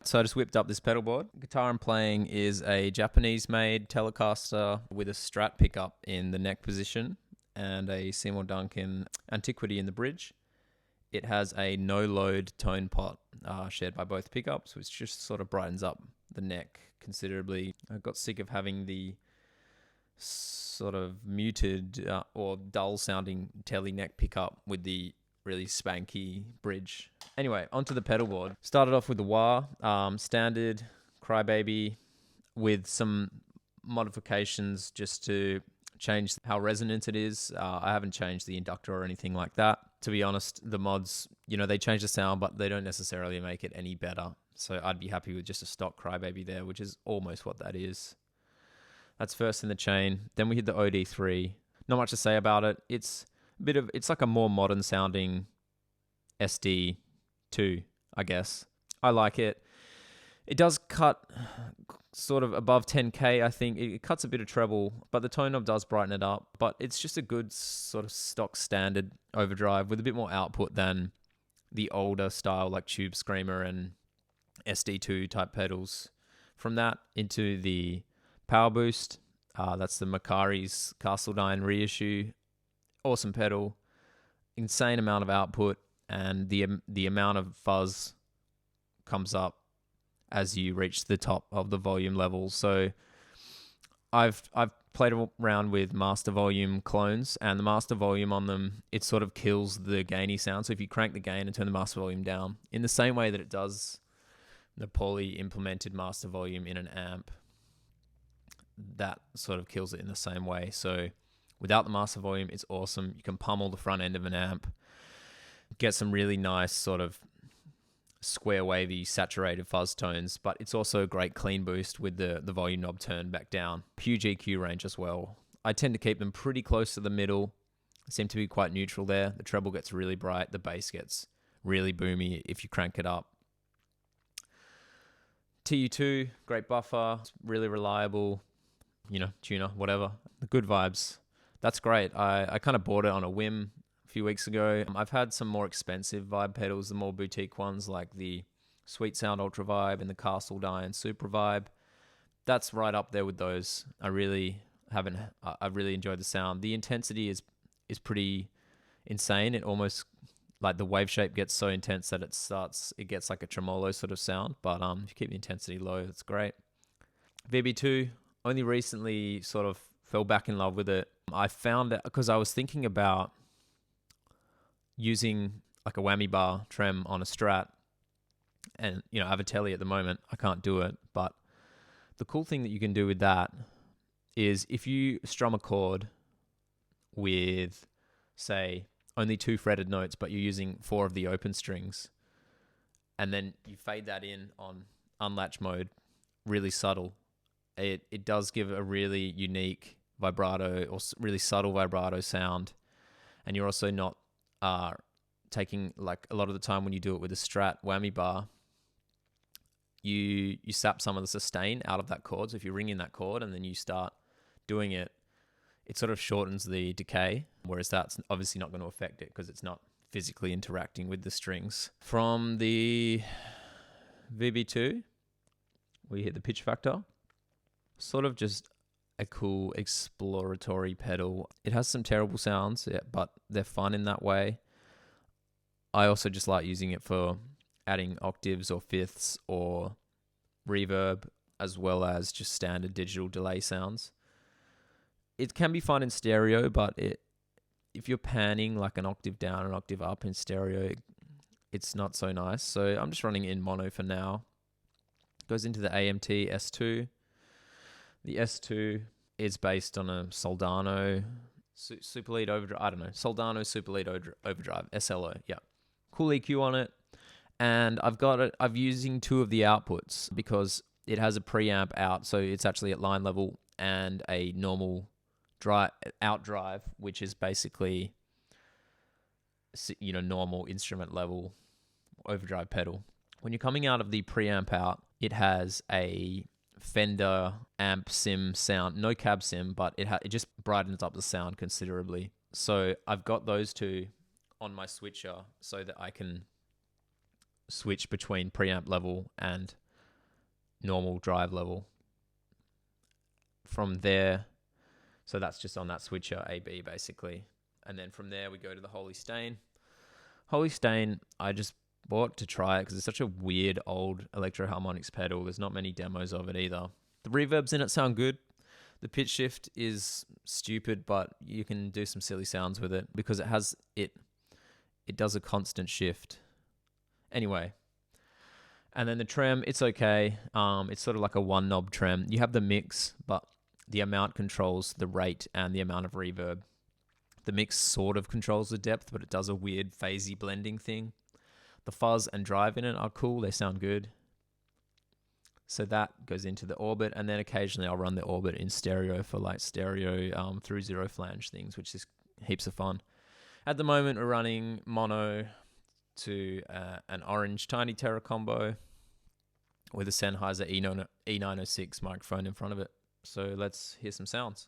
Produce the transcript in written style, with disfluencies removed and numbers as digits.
so I just whipped up this pedal board. The guitar I'm playing is a Japanese-made Telecaster with a Strat pickup in the neck position and a Seymour Duncan Antiquity in the bridge. It has a no-load tone pot shared by both pickups, which just sort of brightens up the neck considerably. I got sick of having the sort of muted or dull-sounding telly neck pickup with the really spanky bridge. Anyway, onto the pedal board. Started off with the wah, standard Crybaby with some modifications just to change how resonant it is. I haven't changed the inductor or anything like that. To be honest, the mods, they change the sound, but they don't necessarily make it any better. So I'd be happy with just a stock Crybaby there, which is almost what that is. That's first in the chain. Then we hit the OD3. Not much to say about it. It's like a more modern sounding SD2, I guess. I like it. It does cut sort of above 10K, I think. It cuts a bit of treble, but the tone knob does brighten it up. But it's just a good sort of stock standard overdrive with a bit more output than the older style like Tube Screamer and SD2 type pedals. From that into the Power Boost. That's the Macari's Castledine reissue. Awesome pedal, insane amount of output, and the amount of fuzz comes up as you reach the top of the volume level. So I've played around with master volume clones, and the master volume on them, it sort of kills the gainy sound. So if you crank the gain and turn the master volume down, in the same way that it does the poorly implemented master volume in an amp, that sort of kills it in the same way. So without the master volume, it's awesome. You can pummel the front end of an amp, get some really nice sort of square wavy saturated fuzz tones, but it's also a great clean boost with the volume knob turned back down. Huge EQ range as well. I tend to keep them pretty close to the middle. I seem to be quite neutral there. The treble gets really bright. The bass gets really boomy if you crank it up. TU2, great buffer, really reliable, tuner, whatever. The good vibes. That's great. I kind of bought it on a whim a few weeks ago. I've had some more expensive vibe pedals, the more boutique ones like the Sweet Sound Ultra Vibe and the Castledine Super Vibe. That's right up there with those. I've really enjoyed the sound. The intensity is pretty insane. It almost, like the wave shape gets so intense that it gets like a tremolo sort of sound. But if you keep the intensity low, it's great. VB2, only recently sort of fell back in love with it. I found it because I was thinking about using like a whammy bar trem on a Strat, and I have a telly at the moment. I can't do it, but the cool thing that you can do with that is if you strum a chord with, say, only 2 fretted notes, but you're using 4 of the open strings, and then you fade that in on unlatch mode, really subtle. It does give a really unique vibrato or really subtle vibrato sound, and you're also not taking, like a lot of the time when you do it with a Strat whammy bar, you sap some of the sustain out of that chord. So if you ring in that chord and then you start doing it, it sort of shortens the decay, whereas that's obviously not going to affect it because it's not physically interacting with the strings. From the VB2, we hit the pitch factor. Sort of just a cool exploratory pedal. It has some terrible sounds, but they're fun in that way. I also just like using it for adding octaves or fifths or reverb, as well as just standard digital delay sounds. It can be fun in stereo, but if you're panning like an octave down, an octave up in stereo, it's not so nice. So I'm just running in mono for now. Goes into the AMT S2. The S2 is based on a Soldano Super Lead Overdrive. I don't know. Soldano Super Lead Overdrive. SLO. Yeah. Cool EQ on it. And I'm using 2 of the outputs because it has a preamp out. So it's actually at line level, and a normal out drive, which is basically, normal instrument level overdrive pedal. When you're coming out of the preamp out, it has a Fender amp sim sound, no cab sim, but it just brightens up the sound considerably. So I've got those 2 on my switcher so that I can switch between preamp level and normal drive level. From there, so that's just on that switcher AB basically. And then from there we go to the Holy Stain. Holy Stain, I just bought to try it because it's such a weird old Electro Harmonix pedal. There's not many demos of it either. The reverbs in it sound good. The pitch shift is stupid, but you can do some silly sounds with it because it does a constant shift. Anyway, and then the trem, it's okay. It's sort of like a one knob trem. You have the mix, but the amount controls the rate and the amount of reverb. The mix sort of controls the depth, but it does a weird phasey blending thing. The fuzz and drive in it are cool. They sound good. So that goes into the orbit, and then occasionally I'll run the orbit in stereo for like stereo through zero flange things, which is heaps of fun. At the moment, we're running mono to an orange Tiny Terror combo with a Sennheiser E906 microphone in front of it. So let's hear some sounds.